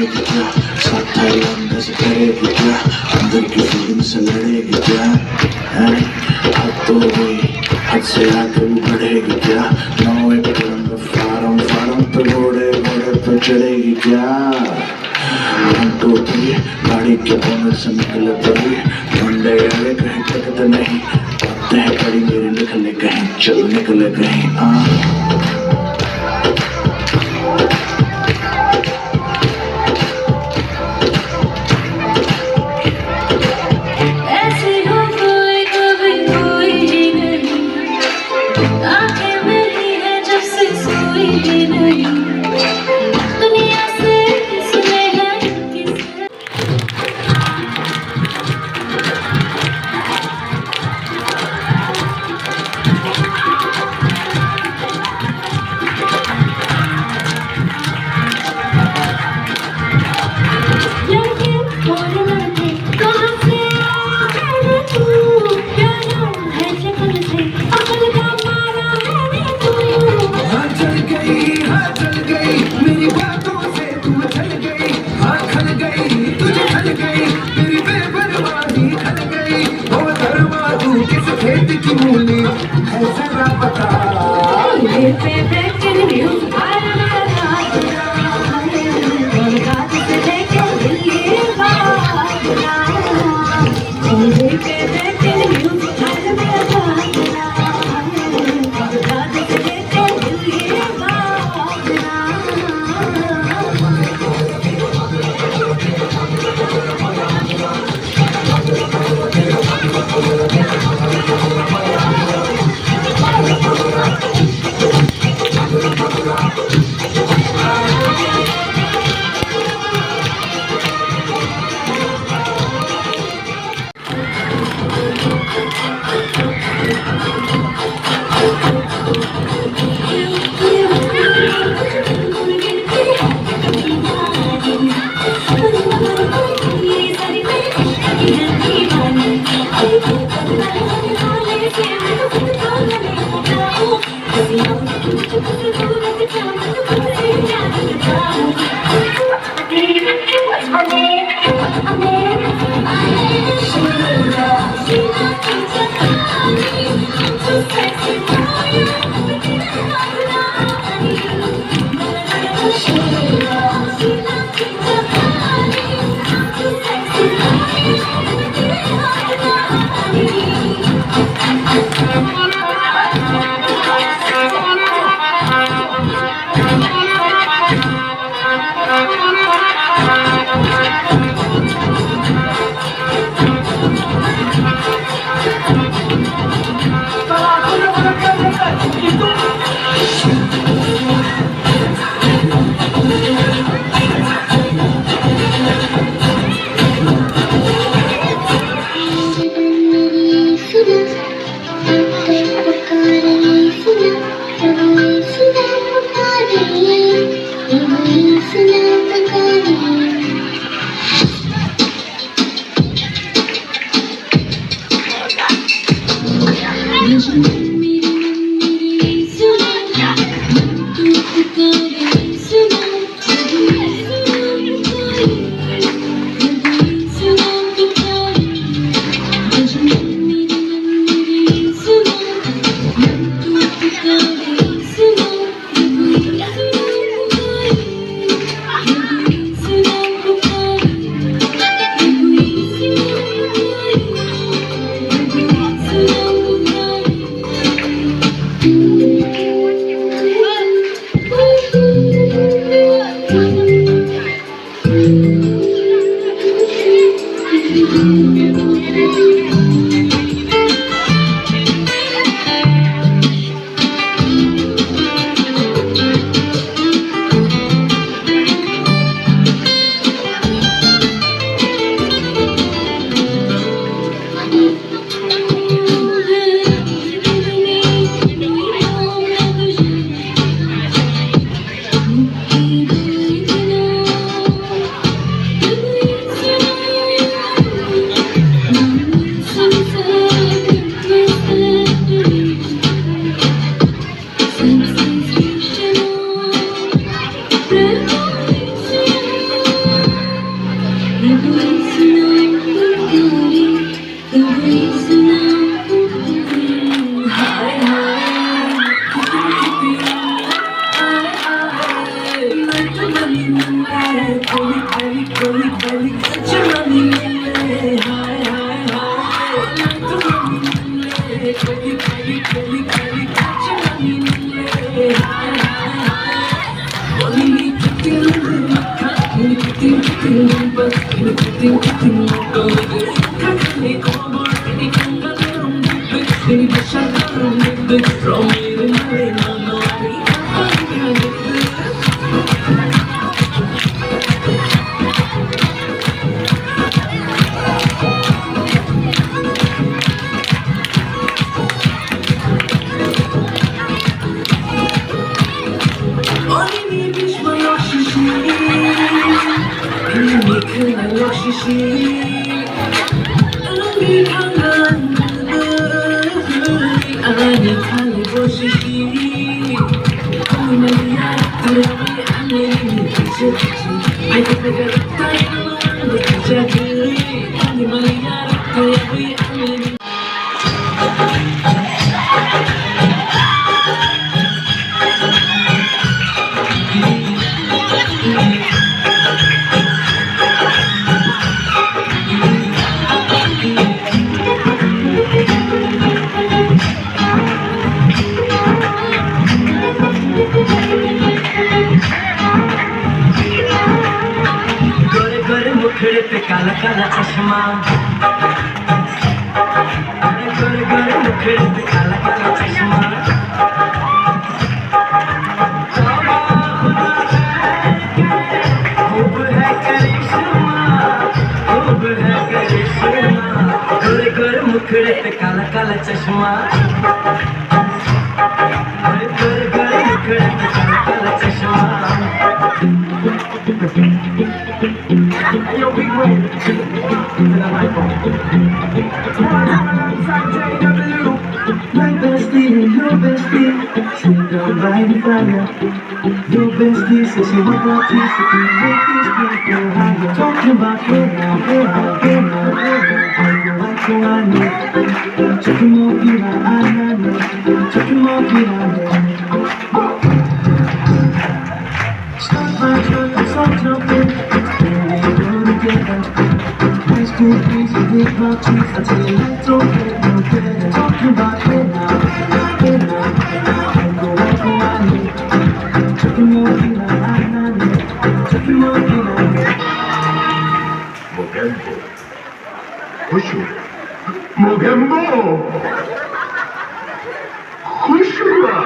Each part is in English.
करेगी क्या, साथ थाईलैंड से करेगी क्या, अंदर की फीलिंग से लड़ेगी क्या, हद तो गई, हद से आगे भी बढ़ेगी क्या, नौ एक रंग फारम फारम पे घोड़े घोड़े पे चढ़ेगी क्या, 1 2 3 गाड़ी के बोनट से निकले पड़ी, ढूंढे गए कहीं तकते नहीं, बातें हैं बड़ी मेरी निकले कहीं, चल निकले कहीं मुखड़े पे काला काला चश्मा, अरे गोरे गोरे मुखड़े पे काला काला चश्मा, खूब है करिश्मा, खूब है करिश्मा, गोरे गोरे मुखड़े पे काला काला चश्मा, अरे गोरे गोरे मुखड़े पे काला काला चश्मा। Yo, big way. My bestie, your bestie, she don't ride the fire. Your bestie says she want more peace, so can make this thing go higher. Talking about hey now, hey now, hey now, hey now, how you like who I know. Talking more people I know, talking more people I know. Start my truck and start jumping. High school days, you think about cheese until your life don't get no better. Talking about hey now, hey now, hey now, I go like who I need. Talking more than I know, talking more than I know. Mogembo, Khushu, Mogembo, Khushua.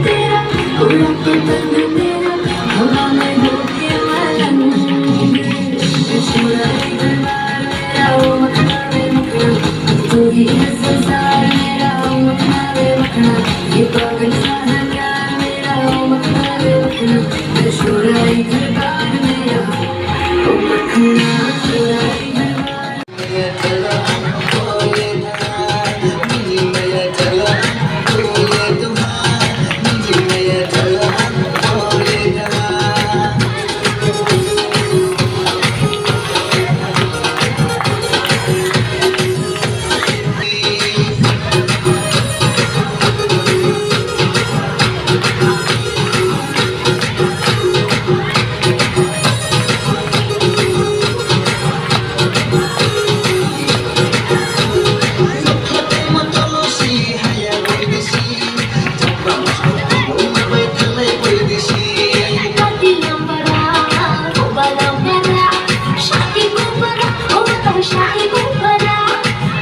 तेरा Take it back.